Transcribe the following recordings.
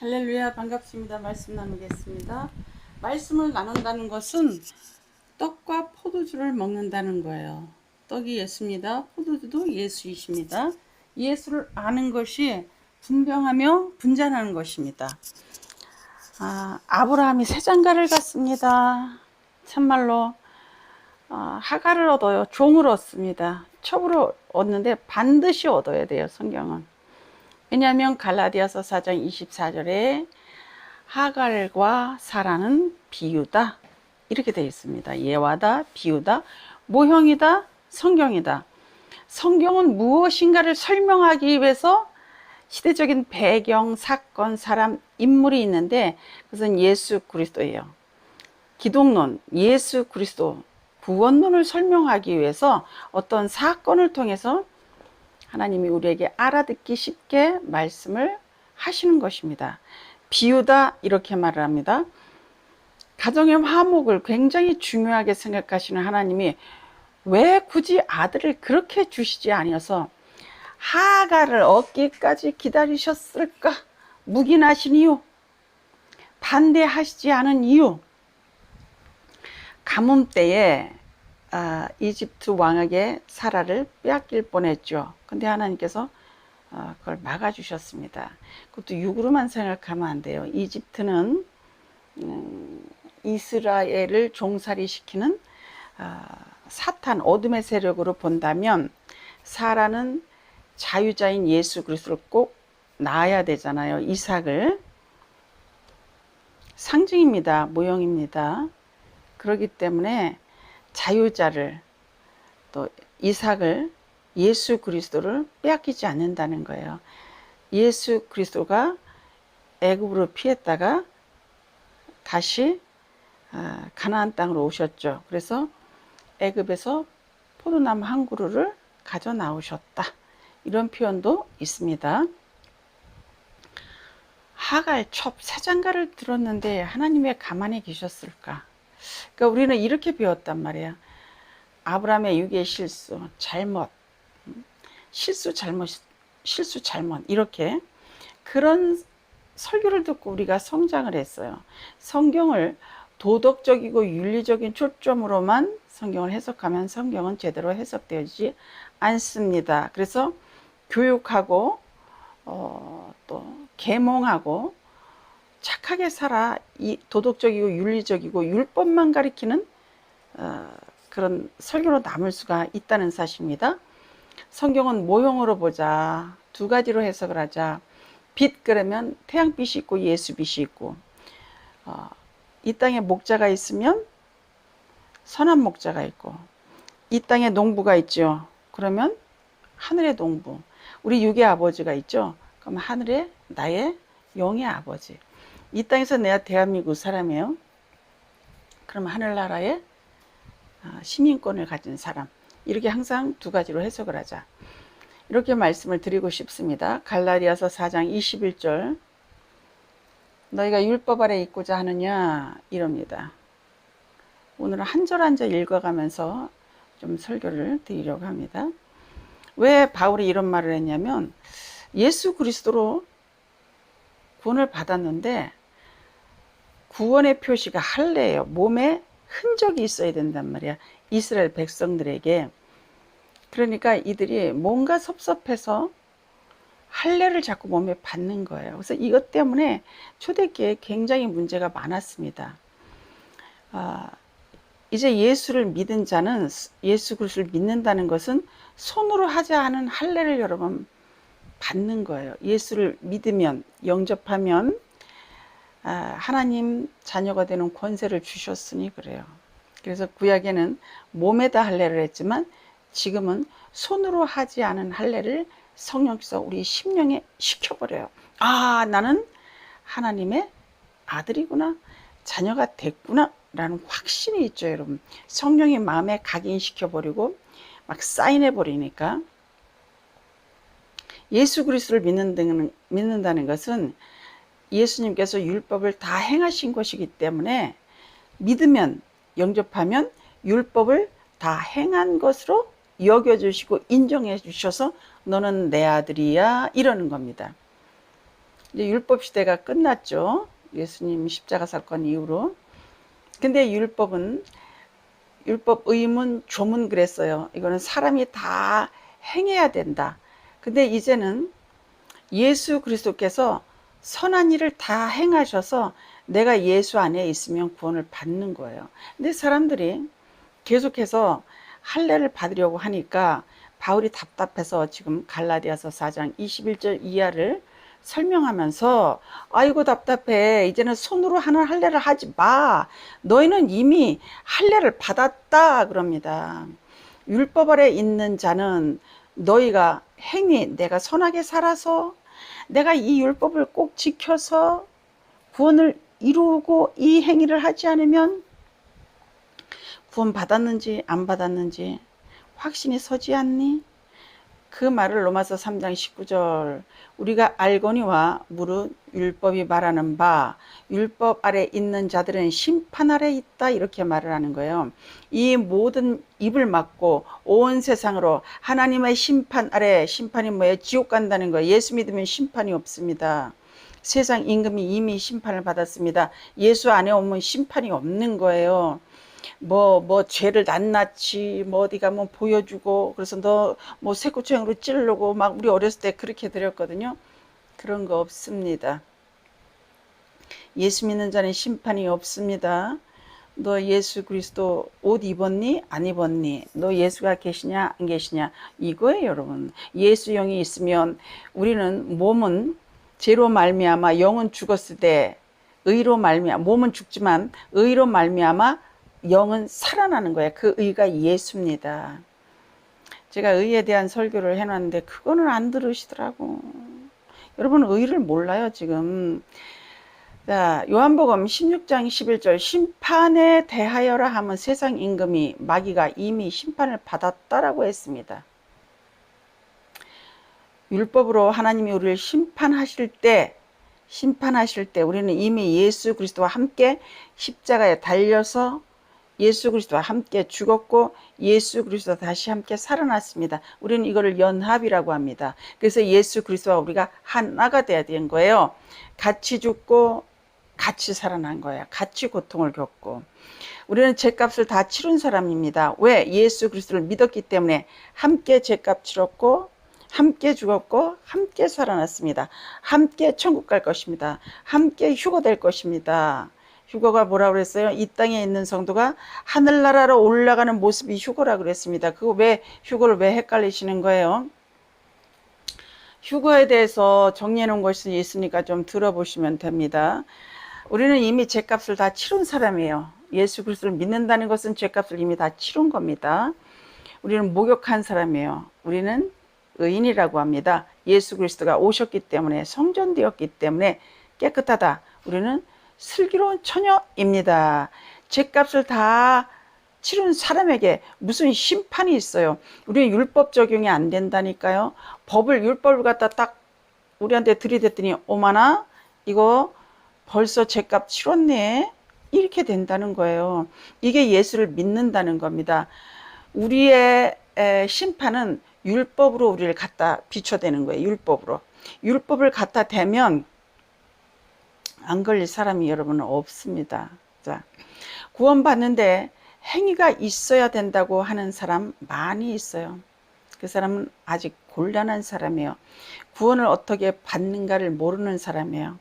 할렐루야, 반갑습니다. 말씀 나누겠습니다. 말씀을 나눈다는 것은 떡과 포도주를 먹는다는 거예요. 떡이 예수입니다. 포도주도 예수이십니다. 예수를 아는 것이 분명하며 분잔하는 것입니다. 아브라함이 새 장가를 갔습니다. 참말로 하가를 얻어요. 종을 얻습니다. 첩으로 얻는데 반드시 얻어야 돼요, 성경은. 왜냐하면 갈라디아서 4장 24절에 하갈과 사라는 비유다 이렇게 되어 있습니다. 예화다, 비유다, 모형이다, 성경이다. 성경은 무엇인가를 설명하기 위해서 시대적인 배경, 사건, 사람, 인물이 있는데 그것은 예수 그리스도예요. 기독론, 예수 그리스도, 구원론을 설명하기 위해서 어떤 사건을 통해서 하나님이 우리에게 알아듣기 쉽게 말씀을 하시는 것입니다. 비유다 이렇게 말을 합니다. 가정의 화목을 굉장히 중요하게 생각하시는 하나님이 왜 굳이 아들을 그렇게 주시지 아니어서 하갈을 얻기까지 기다리셨을까? 묵인하신 이유, 반대하시지 않은 이유. 가뭄 때에 이집트 왕에게 사라를 빼앗길 뻔했죠. 근데 하나님께서 그걸 막아주셨습니다. 그것도 육으로만 생각하면 안 돼요. 이집트는 이스라엘을 종살이시키는 사탄, 어둠의 세력으로 본다면 사라는 자유자인 예수 그리스도를 꼭 낳아야 되잖아요. 이삭을. 상징입니다. 모형입니다. 그렇기 때문에 자유자를 또 이삭을 예수 그리스도를 빼앗기지 않는다는 거예요. 예수 그리스도가 애굽으로 피했다가 다시 가나안 땅으로 오셨죠. 그래서 애굽에서 포도나무 한 그루를 가져 나오셨다. 이런 표현도 있습니다. 하갈, 첩, 새 장가를 들었는데 하나님 왜 가만히 계셨을까? 그러니까 우리는 이렇게 배웠단 말이야. 아브라함의 육의 실수, 잘못, 실수, 잘못 이렇게 그런 설교를 듣고 우리가 성장을 했어요. 성경을 도덕적이고 윤리적인 초점으로만 성경을 해석하면 성경은 제대로 해석되지 않습니다. 그래서 교육하고 또 계몽하고 착하게 살아 이 도덕적이고 윤리적이고 율법만 가리키는 그런 설교로 남을 수가 있다는 사실입니다. 성경은 모형으로 보자. 두 가지로 해석을 하자. 빛 그러면 태양빛이 있고 예수빛이 있고 이 땅에 목자가 있으면 선한 목자가 있고 이 땅에 농부가 있죠. 그러면 하늘의 농부. 우리 육의 아버지가 있죠. 그럼 하늘의 나의 영의 아버지. 이 땅에서 내가 대한민국 사람이에요. 그럼 하늘나라의 시민권을 가진 사람. 이렇게 항상 두 가지로 해석을 하자. 이렇게 말씀을 드리고 싶습니다. 갈라디아서 4장 21절. 너희가 율법 아래 있고자 하느냐 이럽니다. 오늘은 한 절 한 절 읽어가면서 좀 설교를 드리려고 합니다. 왜 바울이 이런 말을 했냐면 예수 그리스도로 구원을 받았는데 구원의 표시가 할례예요. 몸에 흔적이 있어야 된단 말이야. 이스라엘 백성들에게. 그러니까 이들이 뭔가 섭섭해서 할례를 자꾸 몸에 받는 거예요. 그래서 이것 때문에 초대교회에 굉장히 문제가 많았습니다. 이제 예수를 믿은 자는 예수 그리스도를 믿는다는 것은 손으로 하지 않은 할례를 여러분 받는 거예요. 예수를 믿으면 영접하면 하나님 자녀가 되는 권세를 주셨으니 그래요. 그래서 구약에는 몸에다 할례를 했지만 지금은 손으로 하지 않은 할례를 성령께서 우리 심령에 시켜버려요. 나는 하나님의 아들이구나, 자녀가 됐구나 라는 확신이 있죠. 여러분, 성령이 마음에 각인시켜버리고 막 사인해버리니까. 예수 그리스도를 믿는다는 것은 예수님께서 율법을 다 행하신 것이기 때문에 믿으면, 영접하면 율법을 다 행한 것으로 여겨주시고 인정해 주셔서 너는 내 아들이야 이러는 겁니다. 이제 율법 시대가 끝났죠. 예수님 십자가 사건 이후로. 근데 율법 의문 조문 그랬어요. 이거는 사람이 다 행해야 된다. 근데 이제는 예수 그리스도께서 선한 일을 다 행하셔서 내가 예수 안에 있으면 구원을 받는 거예요. 근데 사람들이 계속해서 할례를 받으려고 하니까 바울이 답답해서 지금 갈라디아서 4장 21절 이하를 설명하면서 아이고 답답해. 이제는 손으로 하는 할례를 하지 마. 너희는 이미 할례를 받았다 그럽니다. 율법 아래 있는 자는 너희가 내가 선하게 살아서 내가 이 율법을 꼭 지켜서 구원을 이루고 이 행위를 하지 않으면 구원 받았는지 안 받았는지 확신이 서지 않니? 그 말을 로마서 3장 19절 우리가 알거니와 무릇 율법이 말하는 바 율법 아래 있는 자들은 심판 아래 있다 이렇게 말을 하는 거예요. 이 모든 입을 막고 온 세상으로 하나님의 심판 아래 심판이 뭐예요? 지옥 간다는 거예요. 예수 믿으면 심판이 없습니다. 세상 임금이 이미 심판을 받았습니다. 예수 안에 오면 심판이 없는 거예요. 죄를 낱낱이 어디 가면 보여주고 그래서 너 새꼬챙이로 찌르고 막 우리 어렸을 때 그렇게 드렸거든요. 그런 거 없습니다. 예수 믿는 자는 심판이 없습니다. 너 예수 그리스도 옷 입었니? 안 입었니? 너 예수가 계시냐? 안 계시냐? 이거예요, 여러분. 예수 영이 있으면 우리는 몸은 죄로 말미암아 영은 죽었을 때 의로 말미암아 몸은 죽지만 의로 말미암아 영은 살아나는 거예요. 그 의가 예수입니다. 제가 의에 대한 설교를 해놨는데 그거는 안 들으시더라고. 여러분 의를 몰라요 지금. 자, 요한복음 16장 11절 심판에 대하여라 하면 세상 임금이 마귀가 이미 심판을 받았다라고 했습니다. 율법으로 하나님이 우리를 심판하실 때 우리는 이미 예수 그리스도와 함께 십자가에 달려서 예수 그리스도와 함께 죽었고 예수 그리스도와 다시 함께 살아났습니다. 우리는 이거를 연합이라고 합니다. 그래서 예수 그리스도와 우리가 하나가 돼야 되는 거예요. 같이 죽고 같이 살아난 거예요. 같이 고통을 겪고. 우리는 죄값을 다 치른 사람입니다. 왜? 예수 그리스도를 믿었기 때문에 함께 죄값 치렀고 함께 죽었고 함께 살아났습니다. 함께 천국 갈 것입니다. 함께 휴거 될 것입니다. 휴거가 뭐라고 그랬어요? 이 땅에 있는 성도가 하늘나라로 올라가는 모습이 휴거라 그랬습니다. 그거 휴거를 왜 헷갈리시는 거예요? 휴거에 대해서 정리해 놓은 것이 있으니까 좀 들어보시면 됩니다. 우리는 이미 죄값을 다 치른 사람이에요. 예수 그리스도를 믿는다는 것은 죄값을 이미 다 치른 겁니다. 우리는 목욕한 사람이에요. 우리는 의인이라고 합니다. 예수 그리스도가 오셨기 때문에 성전되었기 때문에 깨끗하다. 우리는 슬기로운 처녀입니다. 죄값을 다 치른 사람에게 무슨 심판이 있어요. 우리는 율법 적용이 안 된다니까요. 율법을 갖다 딱 우리한테 들이댔더니 오마나 이거 벌써 죄값 치렀네 이렇게 된다는 거예요. 이게 예수를 믿는다는 겁니다. 우리의 심판은 율법으로 우리를 갖다 비춰대는 거예요. 율법을 갖다 대면 안 걸릴 사람이 여러분은 없습니다. 자, 구원받는데 행위가 있어야 된다고 하는 사람 많이 있어요. 그 사람은 아직 곤란한 사람이에요. 구원을 어떻게 받는가를 모르는 사람이에요.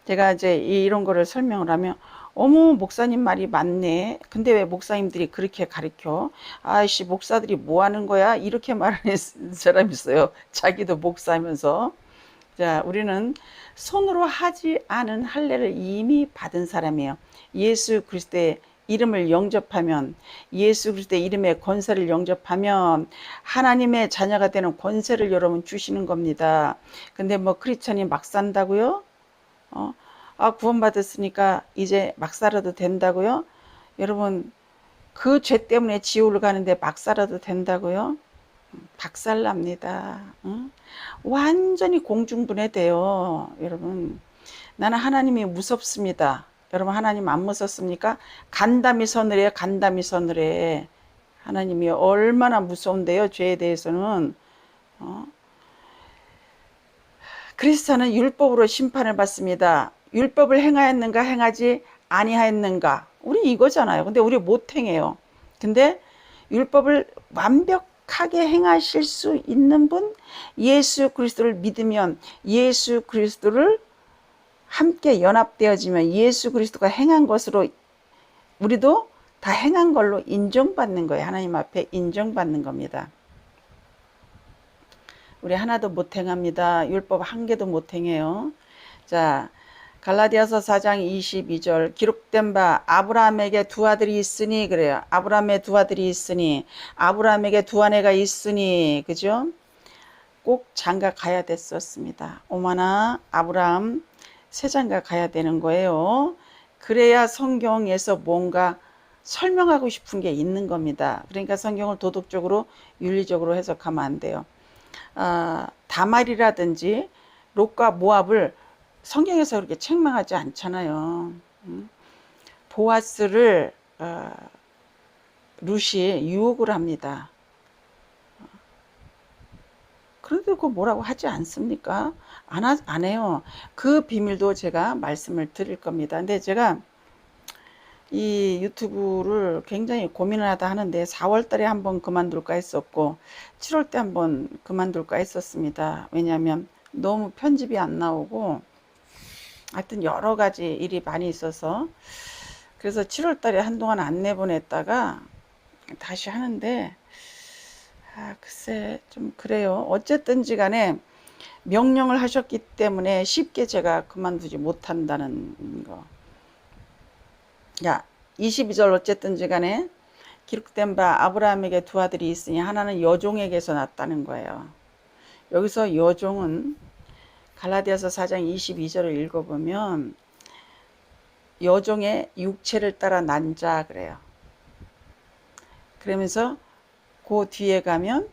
제가 이제 이런 거를 설명을 하면 어머 목사님 말이 맞네. 근데 왜 목사님들이 그렇게 가르쳐? 아이씨 목사들이 뭐 하는 거야? 이렇게 말하는 사람이 있어요. 자기도 목사면서. 자, 우리는 손으로 하지 않은 할례를 이미 받은 사람이에요. 예수 그리스도의 이름을 영접하면 예수 그리스도의 이름의 권세를 영접하면 하나님의 자녀가 되는 권세를 여러분 주시는 겁니다. 근데 크리스천이 막 산다고요? 구원받았으니까 이제 막 살아도 된다고요? 여러분 그 죄 때문에 지옥을 가는데 막 살아도 된다고요? 박살납니다. 완전히 공중분해돼요. 여러분 나는 하나님이 무섭습니다. 여러분 하나님 안 무섭습니까? 간담이 서늘해요. 간담이 서늘해. 하나님이 얼마나 무서운데요. 죄에 대해서는 그리스도는 율법으로 심판을 받습니다. 율법을 행하였는가 행하지 아니하였는가. 우리 이거잖아요. 근데 우리 못 행해요. 근데 율법을 완벽하게 행하실 수 있는 분, 예수 그리스도를 믿으면, 예수 그리스도를 함께 연합되어지면 예수 그리스도가 행한 것으로 우리도 다 행한 걸로 인정받는 거예요. 하나님 앞에 인정받는 겁니다. 우리 하나도 못 행합니다. 율법 한 개도 못 행해요. 자, 갈라디아서 4장 22절 기록된 바 아브라함에게 두 아들이 있으니 그래요. 아브라함의 두 아들이 있으니, 아브라함에게 두 아내가 있으니, 그죠? 꼭 장가 가야 됐었습니다. 오마나 아브라함 세 장가 가야 되는 거예요. 그래야 성경에서 뭔가 설명하고 싶은 게 있는 겁니다. 그러니까 성경을 도덕적으로 윤리적으로 해석하면 안 돼요. 다말이라든지 롯과 모압을 성경에서 그렇게 책망하지 않잖아요. 보아스를 룻이 유혹을 합니다. 그래도 그 뭐라고 하지 않습니까? 안 해요. 그 비밀도 제가 말씀을 드릴 겁니다. 근데 제가 이 유튜브를 굉장히 고민을 하다 하는데 4월 달에 한번 그만둘까 했었고 7월 때 한번 그만둘까 했었습니다. 왜냐하면 너무 편집이 안 나오고 하여튼 여러 가지 일이 많이 있어서 그래서 7월 달에 한동안 안 내보냈다가 다시 하는데 글쎄 좀 그래요. 어쨌든지 간에 명령을 하셨기 때문에 쉽게 제가 그만두지 못한다는 거. 야, 22절 어쨌든지 간에 기록된 바 아브라함에게 두 아들이 있으니 하나는 여종에게서 났다는 거예요. 여기서 여종은 갈라디아서 4장 22절을 읽어보면 여종의 육체를 따라 난 자 그래요. 그러면서 그 뒤에 가면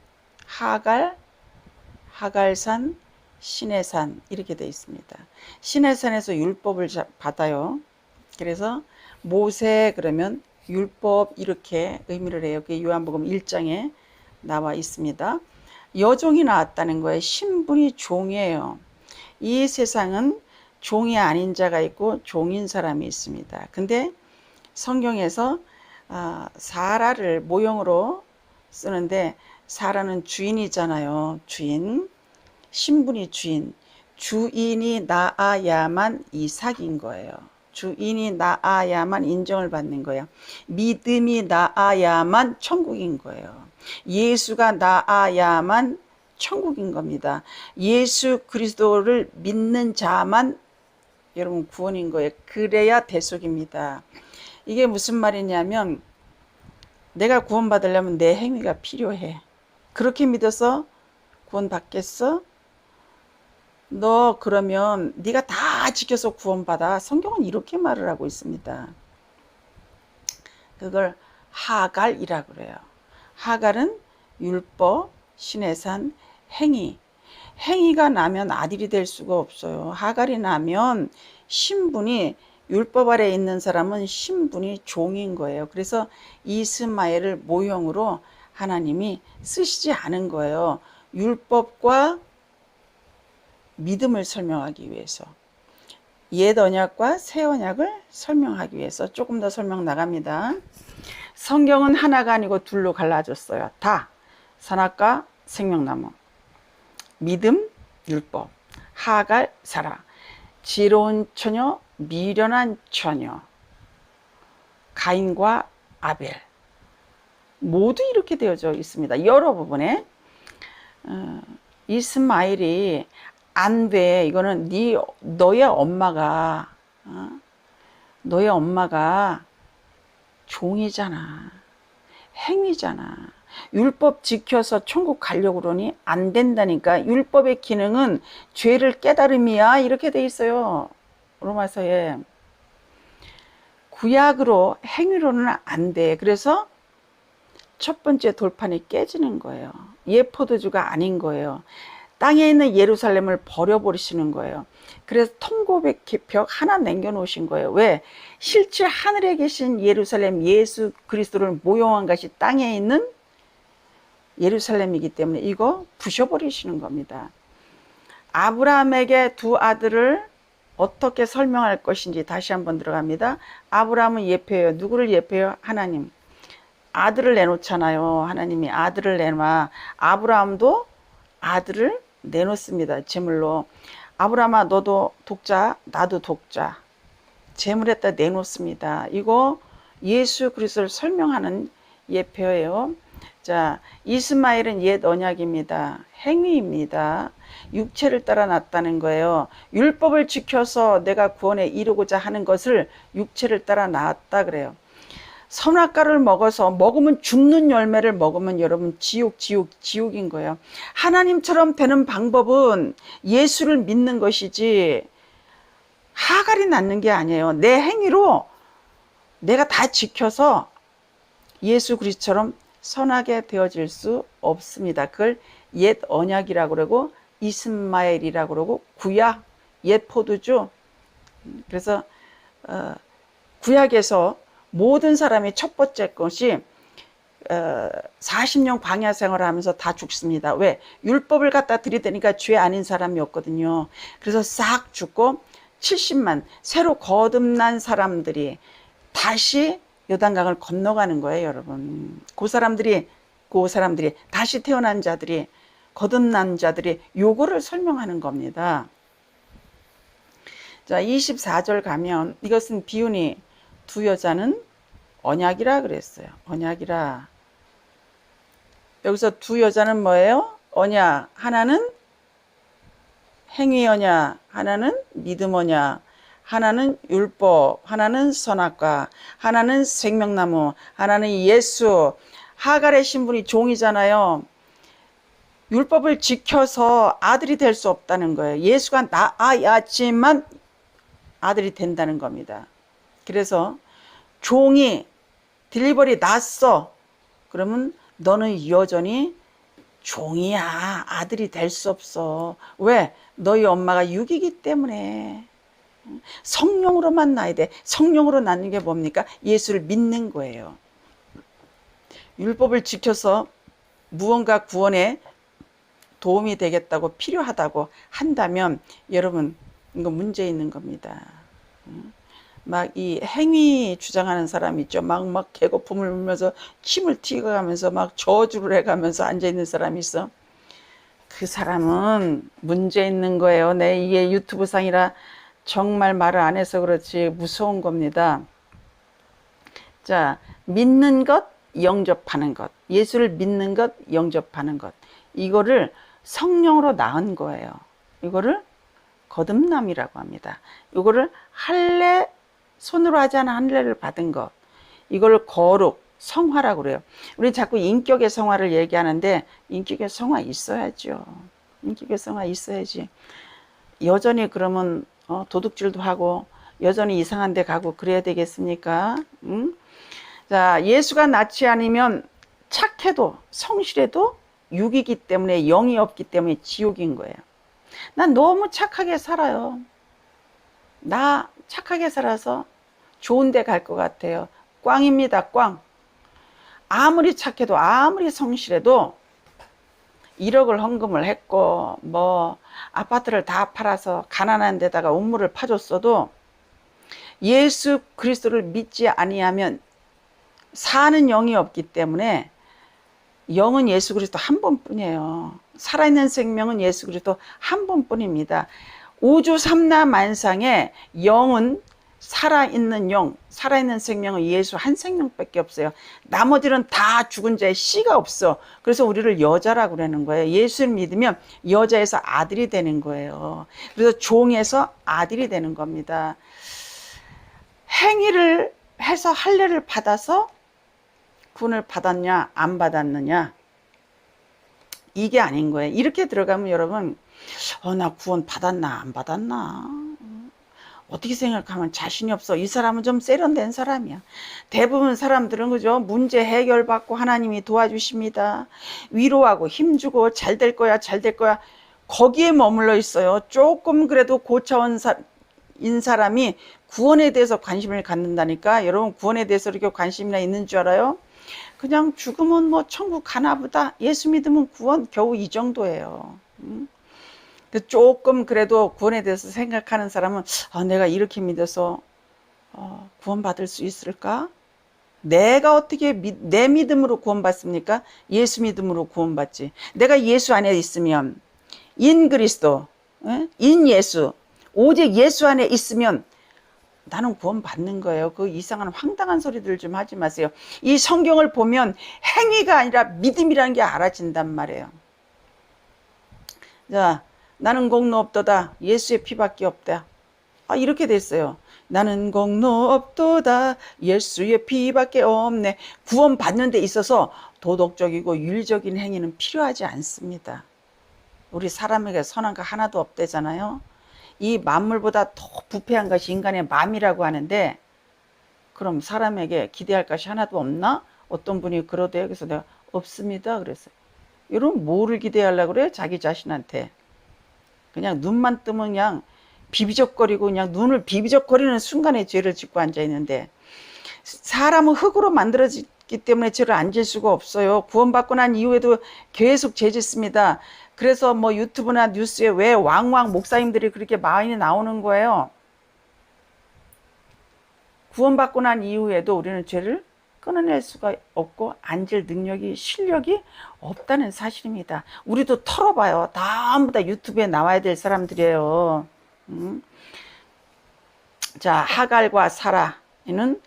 하갈산, 시내산 이렇게 되어 있습니다. 시내산에서 율법을 받아요. 그래서 모세 그러면 율법 이렇게 의미를 해요. 그게 요한복음 1장에 나와 있습니다. 여종이 나왔다는 거예요. 신분이 종이에요. 이 세상은 종이 아닌 자가 있고 종인 사람이 있습니다. 근데 성경에서 사라를 모형으로 쓰는데 사라는 주인이잖아요. 주인, 신분이 주인, 주인이 나아야만 이삭인 거예요. 주인이 나아야만 인정을 받는 거예요. 믿음이 나아야만 천국인 거예요. 예수가 나아야만 천국인 겁니다. 예수 그리스도를 믿는 자만 여러분 구원인 거예요. 그래야 대속입니다. 이게 무슨 말이냐면 내가 구원받으려면 내 행위가 필요해. 그렇게 믿어서 구원받겠어? 너 그러면 네가 다 지켜서 구원받아. 성경은 이렇게 말을 하고 있습니다. 그걸 하갈이라고 그래요. 하갈은 율법, 시내산, 행위가 나면 아들이 될 수가 없어요. 하갈이 나면 신분이 율법 아래 있는 사람은 신분이 종인 거예요. 그래서 이스마엘을 모형으로 하나님이 쓰시지 않은 거예요. 율법과 믿음을 설명하기 위해서. 옛 언약과 새 언약을 설명하기 위해서. 조금 더 설명 나갑니다. 성경은 하나가 아니고 둘로 갈라졌어요. 다 선악과 생명나무, 믿음, 율법, 하갈, 사라, 지혜로운 처녀, 미련한 처녀, 가인과 아벨 모두 이렇게 되어져 있습니다. 여러 부분에 이스마엘이 안 돼. 이거는 너의 엄마가 종이잖아. 행위잖아. 율법 지켜서 천국 가려고 그러니 안 된다니까. 율법의 기능은 죄를 깨달음이야. 이렇게 돼 있어요. 로마서에. 구약으로 행위로는 안 돼. 그래서 첫 번째 돌판이 깨지는 거예요. 옛 포도주가 아닌 거예요. 땅에 있는 예루살렘을 버려버리시는 거예요. 그래서 통고백 벽 하나 남겨놓으신 거예요. 왜? 실제 하늘에 계신 예루살렘 예수 그리스도를 모형한 것이 땅에 있는 예루살렘이기 때문에 이거 부셔버리시는 겁니다. 아브라함에게 두 아들을 어떻게 설명할 것인지 다시 한번 들어갑니다. 아브라함은 예표예요. 누구를 예표해요? 하나님. 아들을 내놓잖아요. 하나님이 아들을 내놔. 아브라함도 아들을 내놓습니다. 제물로. 아브라함아 너도 독자, 나도 독자. 제물에다 내놓습니다. 이거 예수 그리스도를 설명하는 예표예요. 자, 이스마엘은 옛 언약입니다. 행위입니다. 육체를 따라 났다는 거예요. 율법을 지켜서 내가 구원에 이르고자 하는 것을 육체를 따라 낳았다 그래요. 선악과를 먹어서 먹으면 죽는 열매를 먹으면 여러분 지옥인 거예요. 하나님처럼 되는 방법은 예수를 믿는 것이지 하갈이 낳는 게 아니에요. 내 행위로 내가 다 지켜서 예수 그리스도처럼 선하게 되어질 수 없습니다. 그걸 옛 언약이라고 그러고 이스마엘이라고 그러고 구약, 옛 포도주. 그래서 구약에서 모든 사람이 첫 번째 것이 40년 광야 생활을 하면서 다 죽습니다. 왜? 율법을 갖다 들이대니까 죄 아닌 사람이 없거든요. 그래서 싹 죽고 70만 새로 거듭난 사람들이 다시 요단강을 건너가는 거예요, 여러분. 그 사람들이 다시 태어난 자들이, 거듭난 자들이 요거를 설명하는 겁니다. 자, 24절 가면 이것은 비유니 두 여자는 언약이라 그랬어요. 언약이라. 여기서 두 여자는 뭐예요? 언약. 하나는 행위 언약, 하나는 믿음 언약, 하나는 율법, 하나는 선악과, 하나는 생명나무, 하나는 예수. 하갈의 신분이 종이잖아요. 율법을 지켜서 아들이 될 수 없다는 거예요. 예수가 낳아야지만 아들이 된다는 겁니다. 그래서 종이 딜리버리 났어. 그러면 너는 여전히 종이야. 아들이 될 수 없어. 왜? 너희 엄마가 육이기 때문에. 성령으로만 낳아야 돼. 성령으로 낳는 게 뭡니까? 예수를 믿는 거예요. 율법을 지켜서 무언가 구원에 도움이 되겠다고 필요하다고 한다면 여러분 이거 문제 있는 겁니다. 막 이 행위 주장하는 사람 있죠. 막 개거품을 울면서 침을 튀어가면서 막 저주를 해가면서 앉아있는 사람이 있어. 그 사람은 문제 있는 거예요. 이게 유튜브 상이라 정말 말을 안 해서 그렇지 무서운 겁니다. 자, 믿는 것, 영접하는 것. 예수를 믿는 것, 영접하는 것. 이거를 성령으로 낳은 거예요. 이거를 거듭남이라고 합니다. 이거를 할례, 손으로 하지 않은 할례를 받은 것. 이걸 거룩, 성화라고 그래요. 우리 자꾸 인격의 성화를 얘기하는데 인격의 성화 있어야죠. 인격의 성화 있어야지. 여전히 그러면 도둑질도 하고 여전히 이상한 데 가고 그래야 되겠습니까? 자, 예수가 낫지 않으면 착해도 성실해도 육이기 때문에 영이 없기 때문에 지옥인 거예요. 난 너무 착하게 살아요. 나 착하게 살아서 좋은 데 갈 것 같아요. 꽝입니다. 꽝. 아무리 착해도 아무리 성실해도 1억을 헌금을 했고 뭐 아파트를 다 팔아서 가난한 데다가 운물을 파줬어도 예수 그리스도를 믿지 아니하면 사는 영이 없기 때문에 영은 예수 그리스도 한 번뿐이에요. 살아있는 생명은 예수 그리스도 한 번뿐입니다. 우주 삼라만상에 영은 살아있는 영, 살아있는 생명은 예수 한 생명밖에 없어요. 나머지는 다 죽은 자의 씨가 없어. 그래서 우리를 여자라고 그러는 거예요. 예수를 믿으면 여자에서 아들이 되는 거예요. 그래서 종에서 아들이 되는 겁니다. 행위를 해서 할례를 받아서 구원을 받았냐 안 받았느냐 이게 아닌 거예요. 이렇게 들어가면 여러분 나 구원 받았나 안 받았나 어떻게 생각하면 자신이 없어. 이 사람은 좀 세련된 사람이야. 대부분 사람들은 그죠? 문제 해결받고 하나님이 도와주십니다. 위로하고 힘주고 잘 될 거야 잘 될 거야 거기에 머물러 있어요. 조금 그래도 고차원 인 사람이 구원에 대해서 관심을 갖는다니까. 여러분 구원에 대해서 이렇게 관심이나 있는 줄 알아요? 그냥 죽으면 뭐 천국 가나 보다. 예수 믿으면 구원 겨우 이 정도예요. 근데 조금 그래도 구원에 대해서 생각하는 사람은 내가 이렇게 믿어서 구원받을 수 있을까? 내가 어떻게 내 믿음으로 구원받습니까? 예수 믿음으로 구원받지. 내가 예수 안에 있으면 인 그리스도, 인 예수, 오직 예수 안에 있으면 나는 구원받는 거예요. 그 이상한 황당한 소리들 좀 하지 마세요. 이 성경을 보면 행위가 아니라 믿음이라는 게 알아진단 말이에요. 자, 나는 공로 없도다. 예수의 피밖에 없다. 이렇게 됐어요. 나는 공로 없도다. 예수의 피밖에 없네. 구원받는 데 있어서 도덕적이고 윤리적인 행위는 필요하지 않습니다. 우리 사람에게 선한 거 하나도 없대잖아요. 이 만물보다 더 부패한 것이 인간의 마음이라고 하는데, 그럼 사람에게 기대할 것이 하나도 없나? 어떤 분이 그러대요. 그래서 내가 없습니다 그랬어요. 여러분 뭐를 기대하려고 그래요? 자기 자신한테. 그냥 눈만 뜨면 그냥 비비적거리고 그냥 눈을 비비적거리는 순간에 죄를 짓고 앉아있는데, 사람은 흙으로 만들어졌기 때문에 죄를 안 질 수가 없어요. 구원받고 난 이후에도 계속 죄 짓습니다. 그래서 뭐 유튜브나 뉴스에 왜 왕왕 목사님들이 그렇게 많이 나오는 거예요. 구원받고 난 이후에도 우리는 죄를 끊어낼 수가 없고 앉을 능력이 실력이 없다는 사실입니다. 우리도 털어봐요. 전부 다 유튜브에 나와야 될 사람들이에요. 자, 하갈과 사라는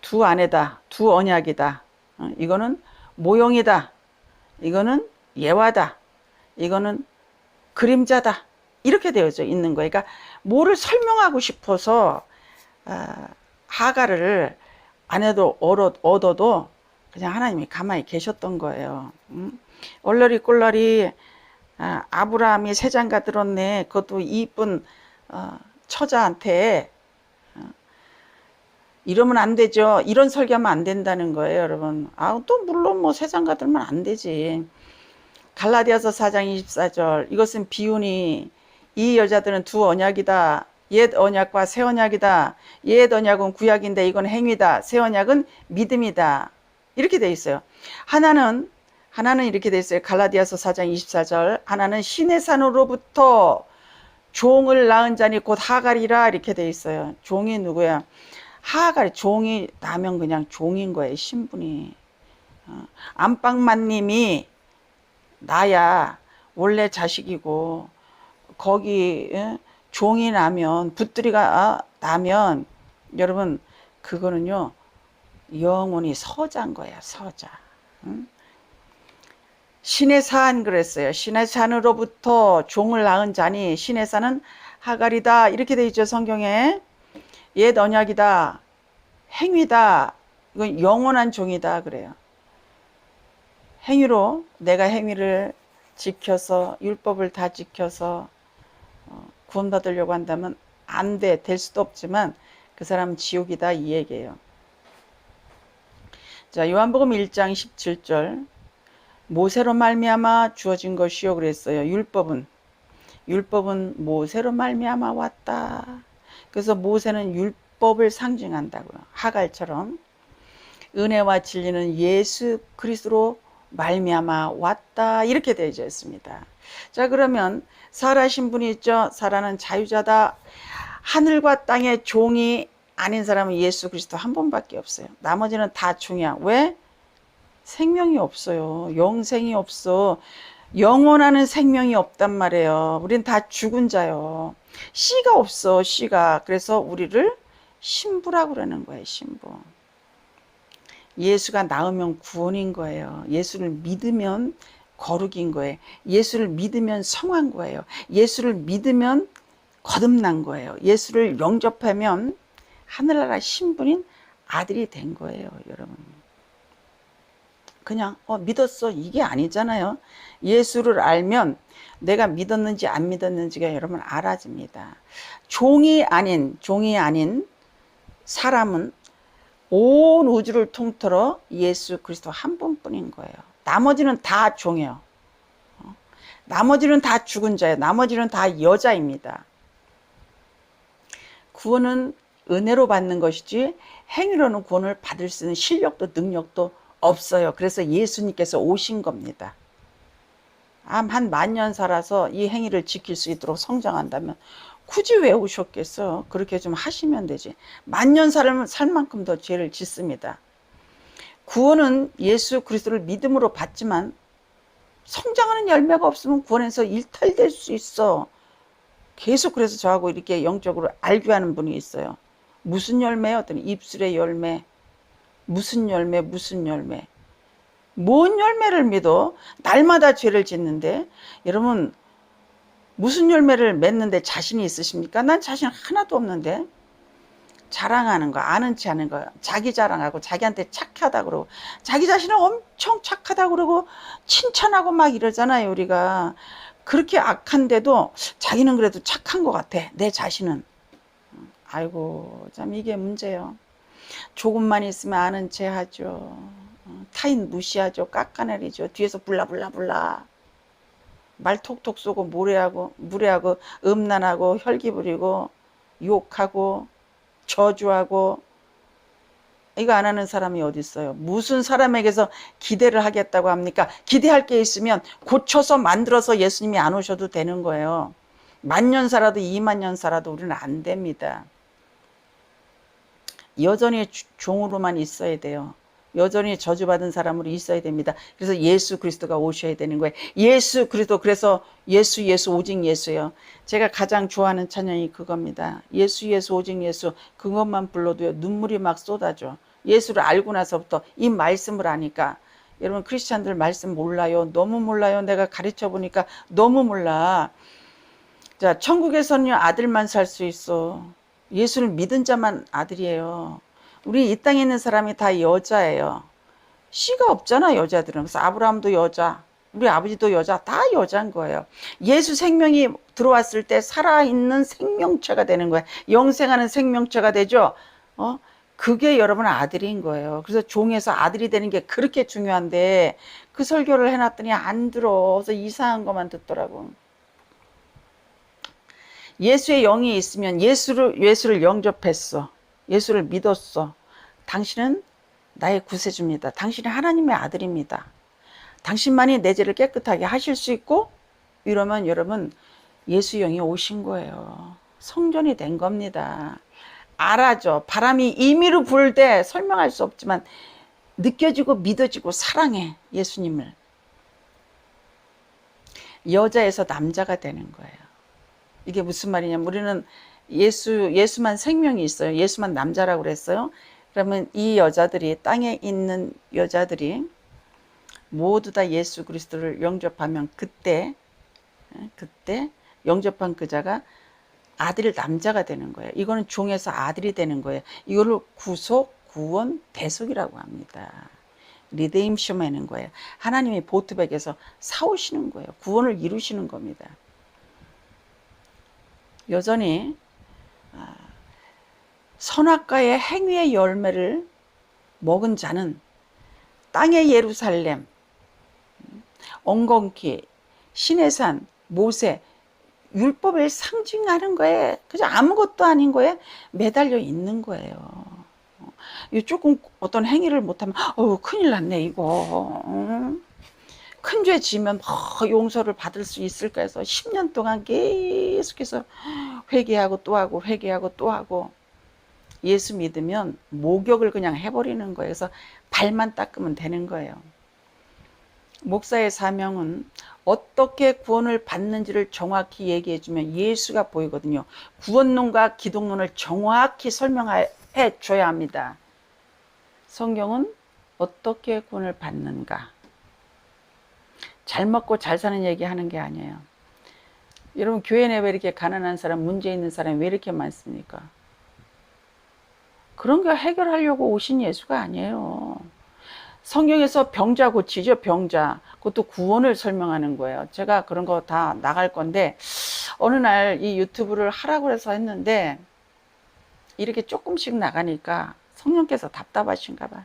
두 아내다, 두 언약이다. 이거는 모형이다. 이거는 예화다. 이거는 그림자다. 이렇게 되어져 있는 거예요. 그러니까 뭐를 설명하고 싶어서 하갈을 아내도 얻어도 그냥 하나님이 가만히 계셨던 거예요. 얼러리 꼴러리 아브라함이 세 장가 들었네. 그것도 이쁜 처자한테. 이러면 안 되죠. 이런 설교하면 안 된다는 거예요, 여러분. 또 물론 뭐 세 장가 들면 안 되지. 갈라디아서 4장 24절, 이것은 비유니 이 여자들은 두 언약이다. 옛 언약과 새 언약이다. 옛 언약은 구약인데 이건 행위다. 새 언약은 믿음이다. 이렇게 돼 있어요. 하나는 이렇게 돼 있어요. 갈라디아서 4장 24절, 하나는 신의 산으로부터 종을 낳은 자니 곧 하갈이라. 이렇게 돼 있어요. 종이 누구야? 하갈이. 종이 나면 그냥 종인 거예요, 신분이. 안방마님이 나야 원래 자식이고, 거기 종이 나면, 붙들이가 나면, 여러분 그거는요 영원히 서자인 거야, 서자. 신의 산 그랬어요. 신의 산으로부터 종을 낳은 자니 신의 산은 하갈이다. 이렇게 돼 있죠, 성경에. 옛 언약이다. 행위다. 이건 영원한 종이다 그래요. 행위로, 내가 행위를 지켜서 율법을 다 지켜서 구원받으려고 한다면 안 돼. 될 수도 없지만 그 사람은 지옥이다, 이 얘기예요. 자, 요한복음 1장 17절, 모세로 말미암아 주어진 것이요 그랬어요. 율법은 모세로 말미암아 왔다. 그래서 모세는 율법을 상징한다고요. 하갈처럼. 은혜와 진리는 예수 그리스도로 말미암아 왔다. 이렇게 되어 있습니다. 자, 그러면 사라 신분이 있죠. 사라는 자유자다. 하늘과 땅의 종이 아닌 사람은 예수 그리스도 한 분밖에 없어요. 나머지는 다 종이야. 왜? 생명이 없어요. 영생이 없어. 영원하는 생명이 없단 말이에요. 우린 다 죽은 자요. 씨가 없어, 씨가. 그래서 우리를 신부라고 그러는 거예요, 신부. 예수가 나오면 구원인 거예요. 예수를 믿으면 거룩인 거예요. 예수를 믿으면 성한 거예요. 예수를 믿으면 거듭난 거예요. 예수를 영접하면 하늘나라 신분인 아들이 된 거예요, 여러분. 그냥 믿었어, 이게 아니잖아요. 예수를 알면 내가 믿었는지 안 믿었는지가 여러분 알아집니다. 종이 아닌 사람은 온 우주를 통틀어 예수 그리스도 한 분뿐인 거예요. 나머지는 다 종이에요. 나머지는 다 죽은 자예요. 나머지는 다 여자입니다. 구원은 은혜로 받는 것이지 행위로는 구원을 받을 수 있는 실력도 능력도 없어요. 그래서 예수님께서 오신 겁니다. 한 만 년 살아서 이 행위를 지킬 수 있도록 성장한다면 굳이 왜 오셨겠어? 그렇게 좀 하시면 되지. 만 년 살 만큼 더 죄를 짓습니다. 구원은 예수 그리스도를 믿음으로 받지만 성장하는 열매가 없으면 구원에서 일탈될 수 있어. 계속 그래서 저하고 이렇게 영적으로 알교하는 분이 있어요. 무슨 열매요? 어떤 입술의 열매. 무슨 열매, 무슨 열매. 뭔 열매를 믿어? 날마다 죄를 짓는데. 여러분, 무슨 열매를 맺는데 자신이 있으십니까? 난 자신 하나도 없는데. 자랑하는 거, 아는 체 하는 거, 자기 자랑하고 자기한테 착하다 그러고 자기 자신은 엄청 착하다 그러고 칭찬하고 막 이러잖아요. 우리가 그렇게 악한데도 자기는 그래도 착한 것 같아. 내 자신은. 아이고 참 이게 문제예요. 조금만 있으면 아는 체 하죠. 타인 무시하죠. 깎아내리죠. 뒤에서 불라불라불라 말 톡톡 쏘고 무례하고 음란하고 혈기 부리고 욕하고 저주하고. 이거 안 하는 사람이 어디 있어요? 무슨 사람에게서 기대를 하겠다고 합니까? 기대할 게 있으면 고쳐서 만들어서 예수님이 안 오셔도 되는 거예요. 만 년 살아도 2만 년 살아도 우리는 안 됩니다. 여전히 종으로만 있어야 돼요. 여전히 저주받은 사람으로 있어야 됩니다. 그래서 예수 그리스도가 오셔야 되는 거예요. 예수 그리스도. 그래서 예수 오직 예수예요. 제가 가장 좋아하는 찬양이 그겁니다. 예수 오직 예수. 그것만 불러도요 눈물이 막 쏟아져. 예수를 알고 나서부터 이 말씀을 아니까. 여러분 크리스찬들 말씀 몰라요? 너무 몰라요. 내가 가르쳐 보니까 너무 몰라. 자, 천국에서는 아들만 살 수 있어. 예수를 믿은 자만 아들이에요. 우리 이 땅에 있는 사람이 다 여자예요. 씨가 없잖아, 여자들은. 그래서 아브라함도 여자, 우리 아버지도 여자, 다 여자인 거예요. 예수 생명이 들어왔을 때 살아있는 생명체가 되는 거예요. 영생하는 생명체가 되죠. 그게 여러분 아들인 거예요. 그래서 종에서 아들이 되는 게 그렇게 중요한데 그 설교를 해놨더니 안 들어. 그래서 이상한 것만 듣더라고. 예수의 영이 있으면 예수를 영접했어. 예수를 믿었어. 당신은 나의 구세주입니다. 당신이 하나님의 아들입니다. 당신만이 내 죄를 깨끗하게 하실 수 있고 이러면 여러분 예수 영이 오신 거예요. 성전이 된 겁니다. 알아죠. 바람이 임의로 불 때 설명할 수 없지만 느껴지고 믿어지고 사랑해 예수님을. 여자에서 남자가 되는 거예요. 이게 무슨 말이냐면 우리는 예수만 생명이 있어요. 예수만 남자라고 그랬어요. 그러면 이 여자들이 땅에 있는 여자들이 모두 다 예수 그리스도를 영접하면 그때 영접한 그 자가 아들 남자가 되는 거예요. 이거는 종에서 아들이 되는 거예요. 이거를 구속, 구원, 대속이라고 합니다. 리데임션 하는 거예요. 하나님이 보트백에서 사오시는 거예요. 구원을 이루시는 겁니다. 여전히 선악과의 행위의 열매를 먹은 자는 땅의 예루살렘, 엉겅퀴, 시내산, 모세, 율법을 상징하는 거에 그저 아무것도 아닌 거에 매달려 있는 거예요. 조금 어떤 행위를 못하면 큰일 났네 이거. 큰 죄 지으면 용서를 받을 수 있을까 해서 10년 동안 계속해서 회개하고 또 하고 회개하고 또 하고. 예수 믿으면 목욕을 그냥 해버리는 거예요. 그래서 발만 닦으면 되는 거예요. 목사의 사명은 어떻게 구원을 받는지를 정확히 얘기해주면 예수가 보이거든요. 구원론과 기독론을 정확히 설명해 줘야 합니다. 성경은 어떻게 구원을 받는가. 잘 먹고 잘 사는 얘기 하는 게 아니에요. 여러분 교회 내에 왜 이렇게 가난한 사람, 문제 있는 사람이 왜 이렇게 많습니까? 그런 거 해결하려고 오신 예수가 아니에요. 성경에서 병자 고치죠. 병자. 그것도 구원을 설명하는 거예요. 제가 그런 거 다 나갈 건데 어느 날 이 유튜브를 하라고 해서 했는데 이렇게 조금씩 나가니까 성령께서 답답하신가 봐.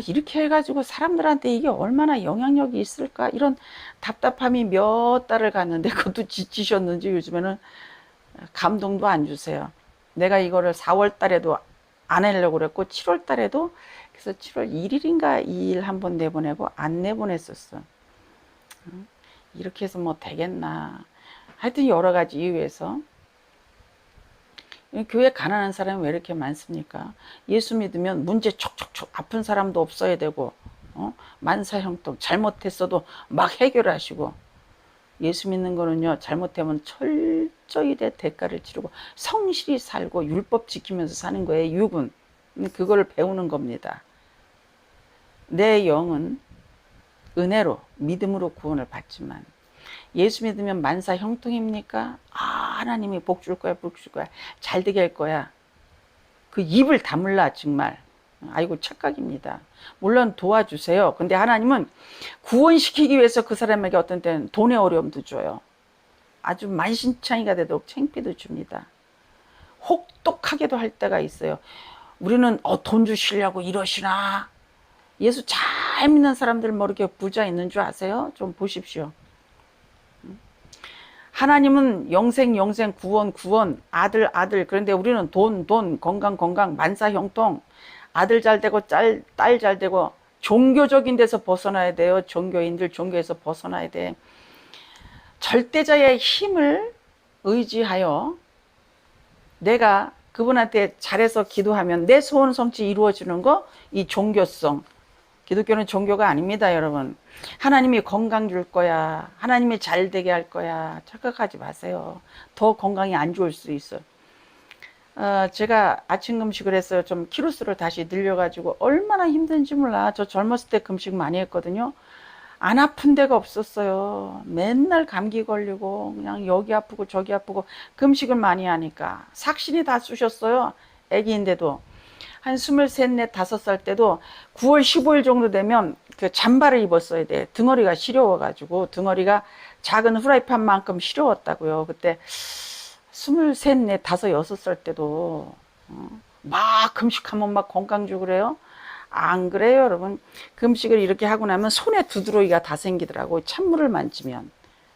이렇게 해가지고 사람들한테 이게 얼마나 영향력이 있을까 이런 답답함이 몇 달을 갔는데 그것도 지치셨는지 요즘에는 감동도 안 주세요. 내가 이거를 4월 달에도 안 하려고 그랬고 7월 달에도 그래서 7월 1일인가 2일 한번 내보내고 안 내보냈었어. 이렇게 해서 뭐 되겠나. 하여튼 여러 가지 이유에서. 교회 가난한 사람이 왜 이렇게 많습니까? 예수 믿으면 문제 촉촉촉, 아픈 사람도 없어야 되고, 만사형통, 잘못했어도 막 해결하시고. 예수 믿는 거는요, 잘못하면 철저히 대가를 치르고 성실히 살고 율법 지키면서 사는 거예요. 육은 그거를 배우는 겁니다. 내 영은 은혜로 믿음으로 구원을 받지만 예수 믿으면 만사 형통입니까? 하나님이 복 줄 거야, 복 줄 거야, 잘 되게 할 거야. 그 입을 다물라 정말. 아이고 착각입니다. 물론 도와주세요. 근데 하나님은 구원시키기 위해서 그 사람에게 어떤 때는 돈의 어려움도 줘요. 아주 만신창이가 되도록 창피도 줍니다. 혹독하게도 할 때가 있어요. 우리는 돈 주시려고 이러시나? 예수 잘 믿는 사람들 뭐 이렇게 부자 있는 줄 아세요? 좀 보십시오. 하나님은 영생 구원 아들 그런데 우리는 돈 건강 만사 형통 아들 잘 되고 딸 잘 되고 종교적인 데서 벗어나야 돼요. 종교인들 종교에서 벗어나야 돼. 절대자의 힘을 의지하여 내가 그분한테 잘해서 기도하면 내 소원 성취 이루어지는 거, 이 종교성. 기독교는 종교가 아닙니다, 여러분. 하나님이 건강 줄 거야. 하나님이 잘 되게 할 거야. 착각하지 마세요. 더 건강이 안 좋을 수 있어요. 제가 아침 금식을 했어요. 좀 키로수를 다시 늘려가지고 얼마나 힘든지 몰라. 저 젊었을 때 금식 많이 했거든요. 안 아픈 데가 없었어요. 맨날 감기 걸리고 그냥 여기 아프고 저기 아프고 금식을 많이 하니까 삭신이 다 쑤셨어요. 애기인데도. 한 23, 4, 5살 때도 9월 15일 정도 되면 그 잠바를 입었어야 돼. 등어리가 시려워가지고 등어리가 작은 후라이팬만큼 시려웠다고요. 그때 23, 4, 5, 6살 때도 막 금식하면 막 건강주고 그래요. 안 그래요, 여러분. 금식을 이렇게 하고 나면 손에 두드러기가 다 생기더라고. 찬물을 만지면.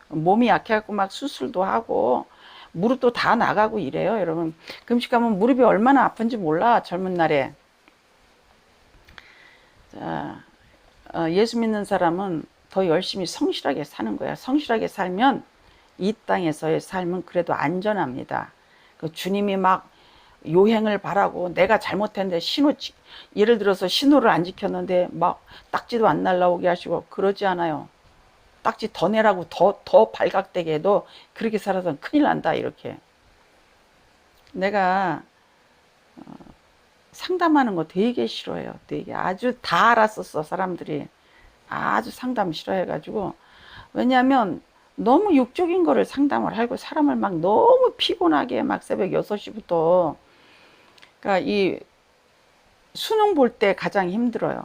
몸이 약해갖고 막 수술도 하고 무릎도 다 나가고 이래요, 여러분. 금식하면 무릎이 얼마나 아픈지 몰라, 젊은 날에. 자, 예수 믿는 사람은 더 열심히 성실하게 사는 거야. 성실하게 살면 이 땅에서의 삶은 그래도 안전합니다. 그 주님이 막 요행을 바라고 내가 잘못했는데 예를 들어서 신호를 안 지켰는데 막 딱지도 안 날라오게 하시고 그러지 않아요. 딱지 더 내라고 더 발각되게 해도 그렇게 살아서는 큰일 난다, 이렇게. 내가 상담하는 거 되게 싫어해요. 되게 아주 다 알았었어, 사람들이. 아주 상담 싫어해가지고. 왜냐하면 너무 육적인 거를 상담을 하고 사람을 막 너무 피곤하게 막 새벽 6시부터. 그러니까 이 수능 볼 때 가장 힘들어요.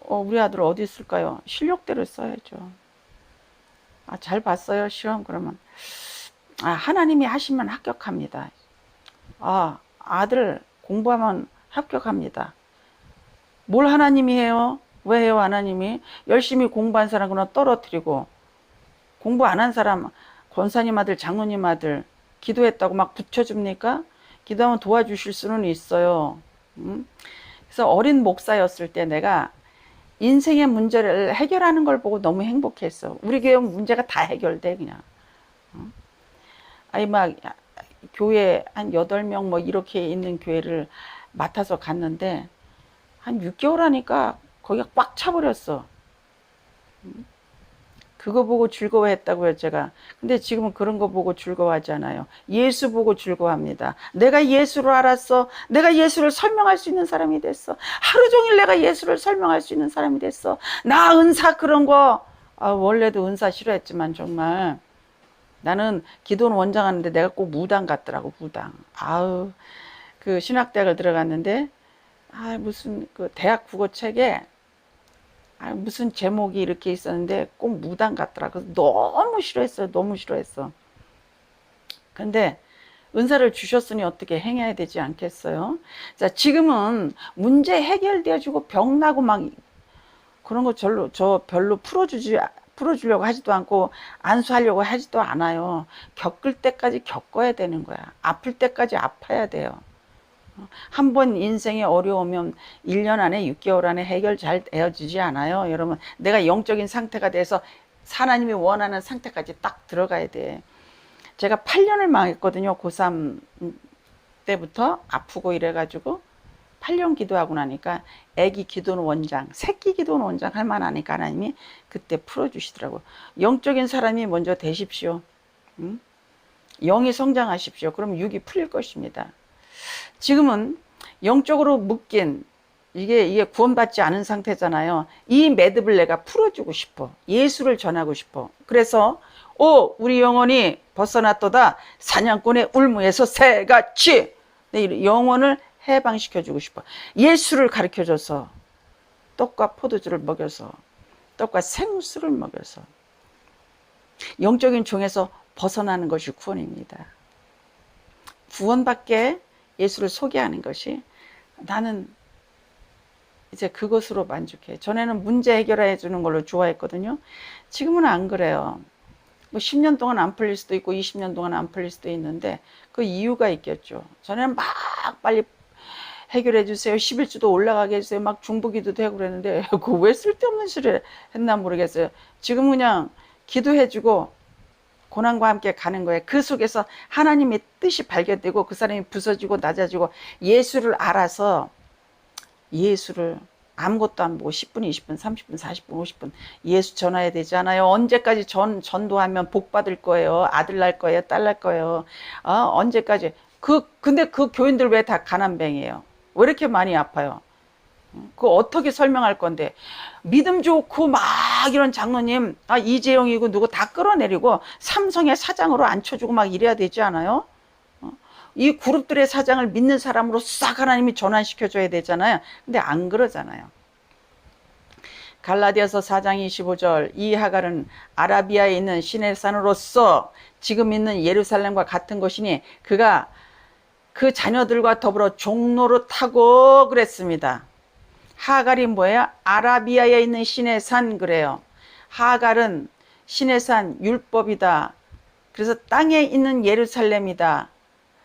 우리 아들 어디 있을까요? 실력대로 써야죠. 잘 봤어요, 시험? 그러면. 하나님이 하시면 합격합니다. 아들 공부하면 합격합니다. 뭘 하나님이 해요? 왜 해요, 하나님이? 열심히 공부한 사람은 떨어뜨리고, 공부 안 한 사람, 권사님 아들, 장로님 아들, 기도했다고 막 붙여줍니까? 기도하면 도와주실 수는 있어요. 그래서 어린 목사였을 때 내가 인생의 문제를 해결하는 걸 보고 너무 행복했어. 우리 교회 문제가 다 해결돼, 그냥. 막 교회 한 8명 뭐 이렇게 있는 교회를 맡아서 갔는데 한 6개월 하니까 거기가 꽉 차버렸어. 그거 보고 즐거워했다고요, 제가. 근데 지금은 그런 거 보고 즐거워하지 않아요. 예수 보고 즐거워합니다. 내가 예수를 알았어. 내가 예수를 설명할 수 있는 사람이 됐어. 하루 종일 내가 예수를 설명할 수 있는 사람이 됐어. 나 은사 그런 거, 원래도 은사 싫어했지만 정말. 나는 기도는 원장하는데 내가 꼭 무당 같더라고, 무당. 그 신학대학을 들어갔는데, 무슨 그 대학 국어책에 무슨 제목이 이렇게 있었는데 꼭 무당 같더라. 그래서 너무 싫어했어요. 너무 싫어했어. 근데 은사를 주셨으니 어떻게 행해야 되지 않겠어요? 자, 지금은 문제 해결되어주고 병나고 막 그런 거 별로 풀어주려고 하지도 않고 안수하려고 하지도 않아요. 겪을 때까지 겪어야 되는 거야. 아플 때까지 아파야 돼요. 한 번 인생에 어려우면 1년 안에 6개월 안에 해결 잘 되어지지 않아요, 여러분. 내가 영적인 상태가 돼서 하나님이 원하는 상태까지 딱 들어가야 돼. 제가 8년을 망했거든요. 고3 때부터 아프고 이래가지고 8년 기도하고 나니까 애기 기도는 원장, 새끼 기도는 원장 할 만하니까 하나님이 그때 풀어주시더라고요. 영적인 사람이 먼저 되십시오. 영이 성장하십시오. 그럼 육이 풀릴 것입니다. 지금은 영적으로 묶인 이게 구원받지 않은 상태잖아요. 이 매듭을 내가 풀어주고 싶어. 예수를 전하고 싶어. 그래서 우리 영혼이 벗어났도다. 사냥꾼의 울무에서 새같이 내 영혼을 해방시켜주고 싶어. 예수를 가르쳐줘서 떡과 포도주를 먹여서 떡과 생수를 먹여서 영적인 종에서 벗어나는 것이 구원입니다. 구원받게 예수를 소개하는 것이 나는 이제 그것으로 만족해. 전에는 문제 해결해 주는 걸로 좋아했거든요. 지금은 안 그래요. 뭐 10년 동안 안 풀릴 수도 있고 20년 동안 안 풀릴 수도 있는데 그 이유가 있겠죠. 전에는 막 빨리 해결해 주세요. 11주도 올라가게 해주세요. 막 중보기도도 하고 그랬는데 그 왜 쓸데없는 소리를 했나 모르겠어요. 지금 그냥 기도해주고 고난과 함께 가는 거예요. 그 속에서 하나님의 뜻이 발견되고 그 사람이 부서지고 낮아지고 예수를 알아서 예수를 아무것도 안 보고 10분, 20분, 30분, 40분, 50분 예수 전해야 되지 않아요? 언제까지 전도하면 복 받을 거예요? 아들 날 거예요? 딸 날 거예요? 언제까지? 근데 그 교인들 왜 다 가난뱅이에요? 왜 이렇게 많이 아파요? 그거 어떻게 설명할 건데? 믿음 좋고 막 이런 장로님, 이재용이고 누구 다 끌어내리고 삼성의 사장으로 앉혀주고 막 이래야 되지 않아요? 이 그룹들의 사장을 믿는 사람으로 싹 하나님이 전환시켜줘야 되잖아요. 근데 안 그러잖아요. 갈라디아서 4장 25절 이 하갈은 아라비아에 있는 신의 산으로서 지금 있는 예루살렘과 같은 것이니 그가 그 자녀들과 더불어 종로를 타고 그랬습니다. 하갈이 뭐예요? 아라비아에 있는 신의 산 그래요. 하갈은 신의 산 율법이다. 그래서 땅에 있는 예루살렘이다.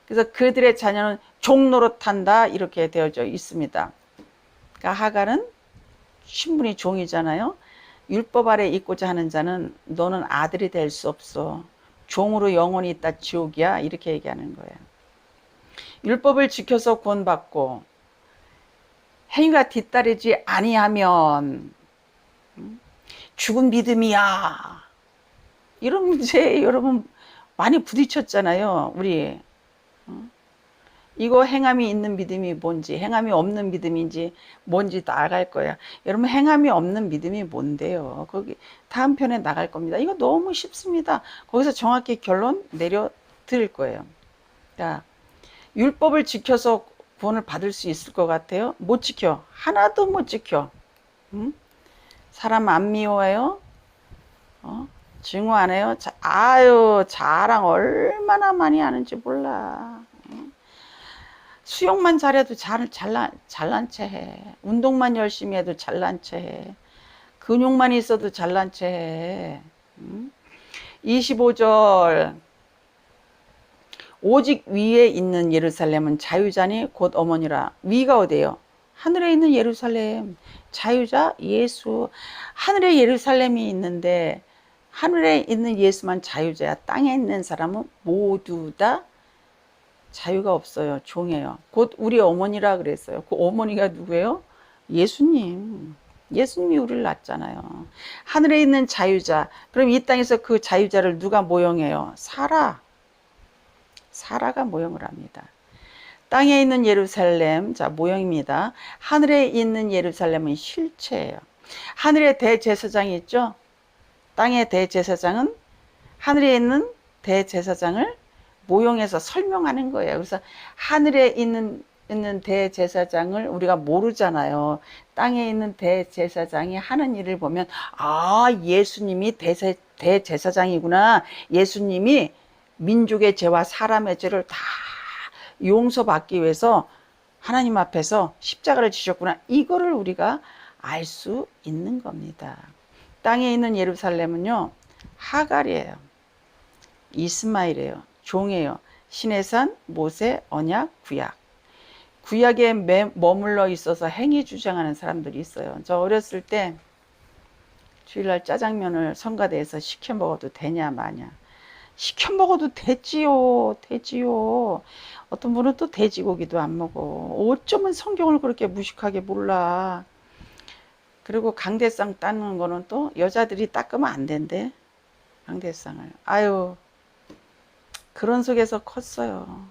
그래서 그들의 자녀는 종로로 탄다 이렇게 되어져 있습니다. 그러니까 하갈은 신분이 종이잖아요. 율법 아래 있고자 하는 자는 너는 아들이 될 수 없어. 종으로 영원히 있다 지옥이야 이렇게 얘기하는 거예요. 율법을 지켜서 구원받고 행위가 뒤따르지 아니하면 죽은 믿음이야. 이런 문제에 여러분 많이 부딪혔잖아요. 우리 이거 행함이 있는 믿음이 뭔지 행함이 없는 믿음인지 뭔지 나갈 거야. 여러분 행함이 없는 믿음이 뭔데요? 거기 다음 편에 나갈 겁니다. 이거 너무 쉽습니다. 거기서 정확히 결론 내려 드릴 거예요. 자, 율법을 지켜서 구원을 받을 수 있을 것 같아요? 못 지켜. 하나도 못 지켜. 사람 안 미워해요? 증오 안 해요? 자랑 얼마나 많이 하는지 몰라. 수영만 잘해도 잘난 체 해. 운동만 열심히 해도 잘난 체 해. 근육만 있어도 잘난 체 해. 25절 오직 위에 있는 예루살렘은 자유자니 곧 어머니라. 위가 어디예요? 하늘에 있는 예루살렘. 자유자 예수. 하늘에 예루살렘이 있는데 하늘에 있는 예수만 자유자야. 땅에 있는 사람은 모두 다 자유가 없어요. 종이에요. 곧 우리 어머니라 그랬어요. 그 어머니가 누구예요? 예수님. 예수님이 우리를 낳았잖아요. 하늘에 있는 자유자. 그럼 이 땅에서 그 자유자를 누가 모형해요? 사라가 모형을 합니다. 땅에 있는 예루살렘, 자 모형입니다. 하늘에 있는 예루살렘은 실체예요. 하늘에 대제사장이 있죠. 땅의 대제사장은 하늘에 있는 대제사장을 모형해서 설명하는 거예요. 그래서 하늘에 있는 대제사장을 우리가 모르잖아요. 땅에 있는 대제사장이 하는 일을 보면 예수님이 대제사장이구나. 예수님이 민족의 죄와 사람의 죄를 다 용서받기 위해서 하나님 앞에서 십자가를 지셨구나. 이거를 우리가 알 수 있는 겁니다. 땅에 있는 예루살렘은요. 하갈이에요. 이스마엘이에요. 종이에요. 신의 산, 모세, 언약, 구약. 구약에 머물러 있어서 행위 주장하는 사람들이 있어요. 저 어렸을 때 주일날 짜장면을 성가대에서 시켜 먹어도 되냐 마냐. 시켜 먹어도 되지요. 되지요. 어떤 분은 또 돼지고기도 안 먹어. 어쩌면 성경을 그렇게 무식하게 몰라. 그리고 강대상 닦는 거는 또 여자들이 닦으면 안 된대. 강대상을. 아유, 그런 속에서 컸어요.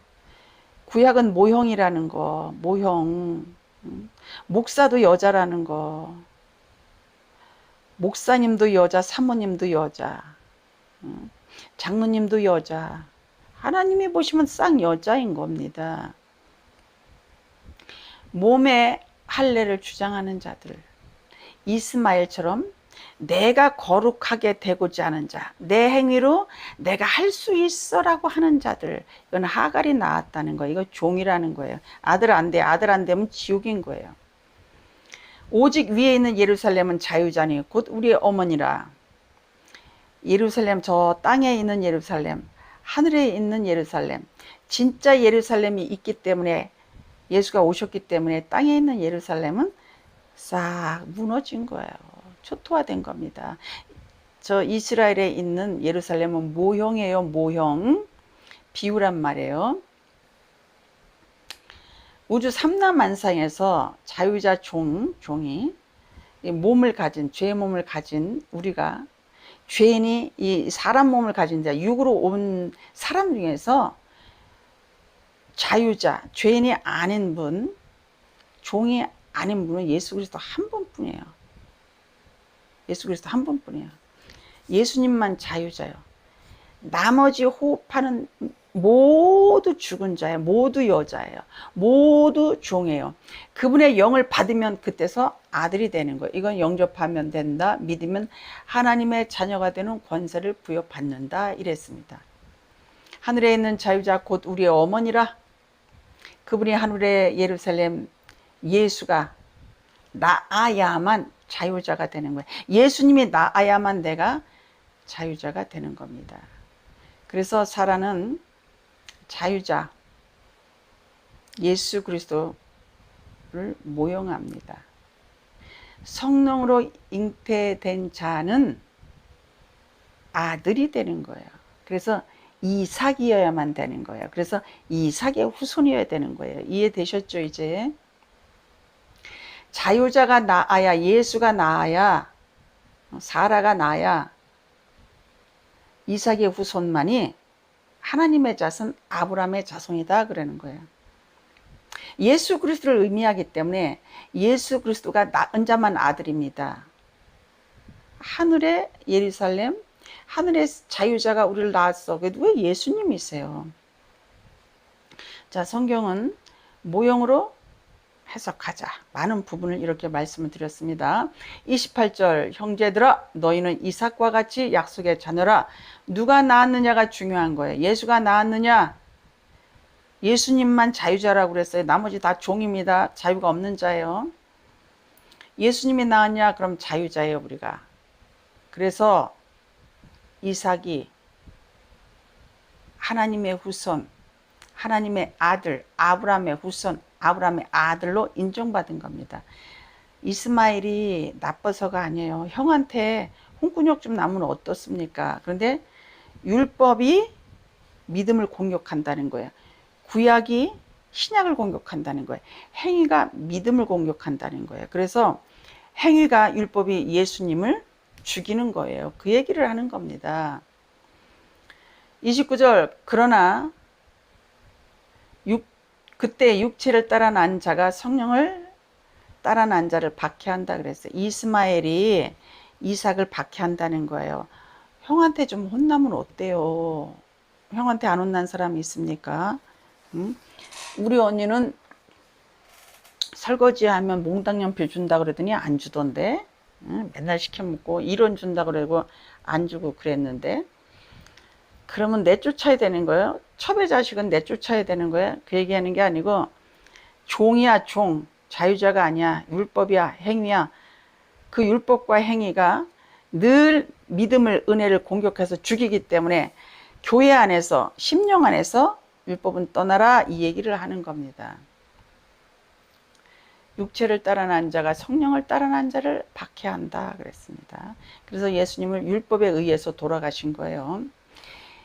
구약은 모형이라는 거. 모형. 목사도 여자라는 거. 목사님도 여자, 사모님도 여자. 장로님도 여자. 하나님이 보시면 싹 여자인 겁니다. 몸의 할례를 주장하는 자들. 이스마엘처럼 내가 거룩하게 되고자 하는 자, 내 행위로 내가 할 수 있어라고 하는 자들. 이건 하갈이 낳았다는 거예요. 이거 종이라는 거예요. 아들 안 돼. 아들 안 되면 지옥인 거예요. 오직 위에 있는 예루살렘은 자유자니 곧 우리의 어머니라. 예루살렘, 저 땅에 있는 예루살렘, 하늘에 있는 예루살렘, 진짜 예루살렘이 있기 때문에, 예수가 오셨기 때문에 땅에 있는 예루살렘은 싹 무너진 거예요. 초토화된 겁니다. 저 이스라엘에 있는 예루살렘은 모형이에요. 모형. 비유란 말이에요. 우주 삼라만상에서 자유자 종이 몸을 가진, 죄의 몸을 가진 우리가, 죄인이 이 사람 몸을 가진 자, 육으로 온 사람 중에서 자유자, 죄인이 아닌 분, 종이 아닌 분은 예수 그리스도 한 분뿐이에요. 예수 그리스도 한 분뿐이에요. 예수님만 자유자요. 나머지 호흡하는 모두 죽은 자예요. 모두 여자예요. 모두 종이에요. 그분의 영을 받으면 그때서 아들이 되는 거예요. 이건 영접하면 된다. 믿으면 하나님의 자녀가 되는 권세를 부여받는다. 이랬습니다. 하늘에 있는 자유자 곧 우리의 어머니라. 그분이 하늘의 예루살렘 예수가 나아야만 자유자가 되는 거예요. 예수님이 나아야만 내가 자유자가 되는 겁니다. 그래서 사라는 자유자 예수 그리스도를 모형합니다. 성령으로 잉태된 자는 아들이 되는 거예요. 그래서 이삭이어야만 되는 거예요. 그래서 이삭의 후손이어야 되는 거예요. 이해되셨죠 이제? 자유자가 나아야, 예수가 나아야, 사라가 나아야 이삭의 후손만이 하나님의 자손, 아브라함의 자손이다 그러는 거예요. 예수 그리스도를 의미하기 때문에 예수 그리스도가 낳은 자만 아들입니다. 하늘의 예루살렘, 하늘의 자유자가 우리를 낳았어. 그래도 왜 예수님이세요? 자, 성경은 모형으로 해석하자. 많은 부분을 이렇게 말씀을 드렸습니다. 28절, 형제들아 너희는 이삭과 같이 약속의 자녀라. 누가 낳았느냐가 중요한 거예요. 예수가 낳았느냐? 예수님만 자유자라고 그랬어요. 나머지 다 종입니다. 자유가 없는 자예요. 예수님이 낳았냐? 그럼 자유자예요 우리가. 그래서 이삭이 하나님의 후손, 하나님의 아들, 아브라함의 후손, 아브라함의 아들로 인정받은 겁니다. 이스마엘이 나빠서가 아니에요. 형한테 홍군역 좀 나면 어떻습니까? 그런데 율법이 믿음을 공격한다는 거예요. 구약이 신약을 공격한다는 거예요. 행위가 믿음을 공격한다는 거예요. 그래서 행위가 율법이 예수님을 죽이는 거예요. 그 얘기를 하는 겁니다. 29절, 그러나 그때 육체를 따라 난 자가 성령을 따라 난 자를 박해한다 그랬어요. 이스마엘이 이삭을 박해한다는 거예요. 형한테 좀 혼나면 어때요? 형한테 안 혼난 사람이 있습니까? 우리 언니는 설거지하면 몽당 연필 준다 그러더니 안 주던데, 맨날 시켜 먹고 1원 준다 그러고 안 주고 그랬는데, 그러면 내쫓아야 되는 거예요. 첩의 자식은 내쫓아야 되는 거예요. 그 얘기하는 게 아니고 종이야 종, 자유자가 아니야. 율법이야, 행위야. 그 율법과 행위가 늘 믿음을, 은혜를 공격해서 죽이기 때문에 교회 안에서, 심령 안에서 율법은 떠나라 이 얘기를 하는 겁니다. 육체를 따라난 자가 성령을 따라난 자를 박해한다 그랬습니다. 그래서 예수님을 율법에 의해서 돌아가신 거예요.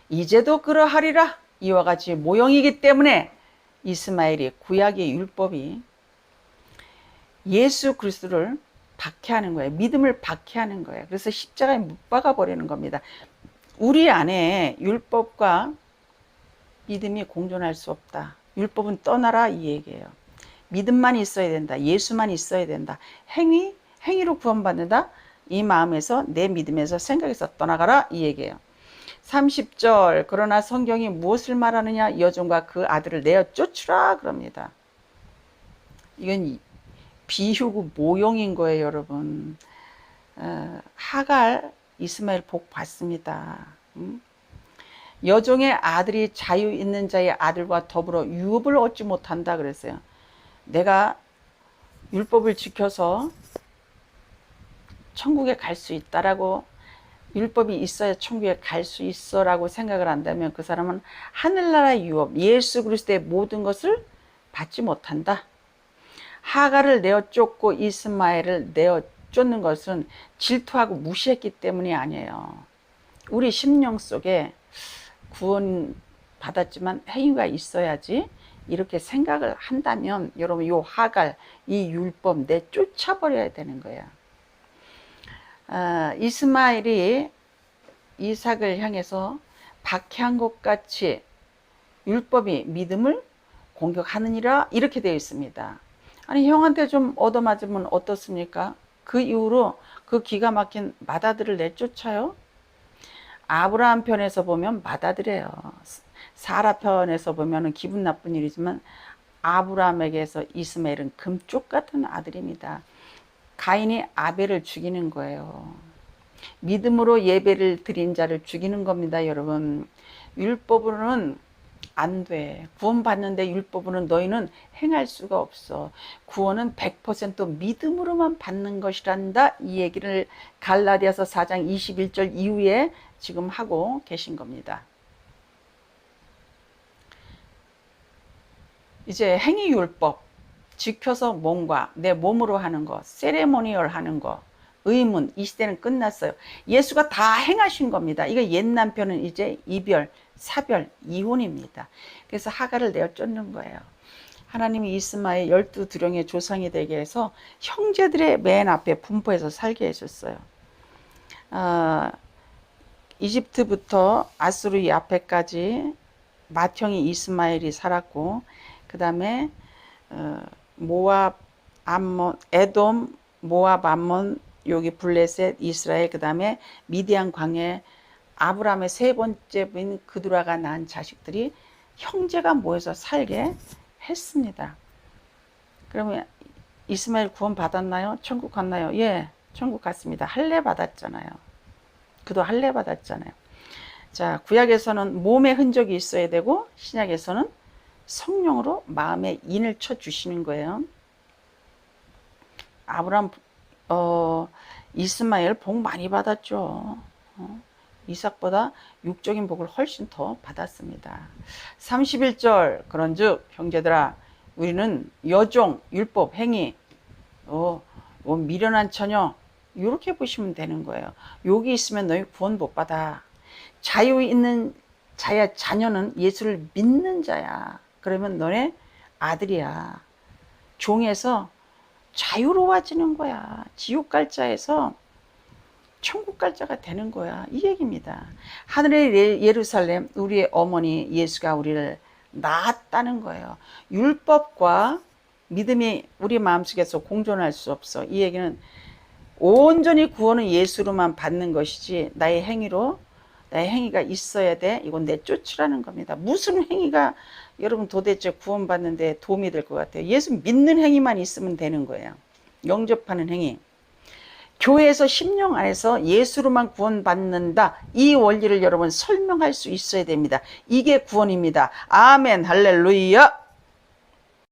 이제도 그러하리라. 이와 같이 모형이기 때문에 이스마엘이 구약의 율법이 예수 그리스도를 박해하는 거예요. 믿음을 박해하는 거예요. 그래서 십자가에 못 박아 버리는 겁니다. 우리 안에 율법과 믿음이 공존할 수 없다. 율법은 떠나라 이 얘기예요. 믿음만 있어야 된다. 예수만 있어야 된다. 행위로 구원받는다. 이 마음에서 내 믿음에서 생각에서 떠나가라 이 얘기예요. 30절 그러나 성경이 무엇을 말하느냐 여종과 그 아들을 내어 쫓으라 그럽니다. 이건 비유고 모형인 거예요 여러분. 하갈 이스마엘 복 받습니다. 여종의 아들이 자유 있는 자의 아들과 더불어 유업을 얻지 못한다 그랬어요. 내가 율법을 지켜서 천국에 갈 수 있다라고 율법이 있어야 천국에 갈 수 있어 라고 생각을 한다면 그 사람은 하늘나라의 유업 예수 그리스도의 모든 것을 받지 못한다. 하갈을 내어 쫓고 이스마엘을 내어 쫓는 것은 질투하고 무시했기 때문이 아니에요. 우리 심령 속에 구원 받았지만 행위가 있어야지 이렇게 생각을 한다면 여러분 요 하갈 이 율법 내 쫓아버려야 되는 거야. 이스마엘이 이삭을 향해서 박해한 것 같이 율법이 믿음을 공격하느니라 이렇게 되어 있습니다. 아니 형한테 좀 얻어맞으면 어떻습니까? 그 이후로 그 기가 막힌 맏아들을 내쫓아요. 아브라함 편에서 보면 맏아들이에요. 사라 편에서 보면 기분 나쁜 일이지만 아브라함에게서 이스마엘은 금쪽 같은 아들입니다. 가인이 아벨을 죽이는 거예요. 믿음으로 예배를 드린 자를 죽이는 겁니다 여러분. 율법으로는 안 돼. 구원받는데 율법으로는 너희는 행할 수가 없어. 구원은 100% 믿음으로만 받는 것이란다. 이 얘기를 갈라디아서 4장 21절 이후에 지금 하고 계신 겁니다. 이제 행위율법 지켜서 몸과 내 몸으로 하는 거, 세레모니얼 하는 거, 의문 이 시대는 끝났어요. 예수가 다 행하신 겁니다. 이거 옛 남편은 이제 이별, 사별, 이혼입니다. 그래서 하갈을 내어 쫓는 거예요. 하나님이 이스마엘 12두령의 조상이 되게 해서 형제들의 맨 앞에 분포해서 살게 해줬어요. 이집트부터 아수르 앞에까지 맏형이 이스마엘이 살았고 그 다음에 모압, 암몬, 에돔, 모압, 암몬, 여기 블레셋, 이스라엘, 그 다음에 미디안 광해, 아브라함의 세 번째 부인 그두라가 낳은 자식들이 형제가 모여서 살게 했습니다. 그러면 이스마엘 구원 받았나요? 천국 갔나요? 예, 천국 갔습니다. 할례 받았잖아요. 그도 할례 받았잖아요. 자, 구약에서는 몸의 흔적이 있어야 되고 신약에서는 성령으로 마음에 인을 쳐 주시는 거예요. 아브라함 이스마엘 복 많이 받았죠. 이삭보다 육적인 복을 훨씬 더 받았습니다. 31절 그런즉 형제들아 우리는 여종 율법 행위 미련한 처녀 이렇게 보시면 되는 거예요. 여기 있으면 너희 구원 못 받아. 자유 있는 자야 자녀는 예수를 믿는 자야. 그러면 너네 아들이야. 종에서 자유로워지는 거야. 지옥 갈 자에서 천국 갈 자가 되는 거야. 이 얘기입니다. 하늘의 예루살렘 우리의 어머니 예수가 우리를 낳았다는 거예요. 율법과 믿음이 우리 마음속에서 공존할 수 없어. 이 얘기는 온전히 구원은 예수로만 받는 것이지 나의 행위가 있어야 돼. 이건 내쫓으라는 겁니다. 무슨 행위가 여러분 도대체 구원받는데 도움이 될 것 같아요? 예수 믿는 행위만 있으면 되는 거예요. 영접하는 행위. 교회에서 심령 안에서 예수로만 구원받는다. 이 원리를 여러분 설명할 수 있어야 됩니다. 이게 구원입니다. 아멘 할렐루야.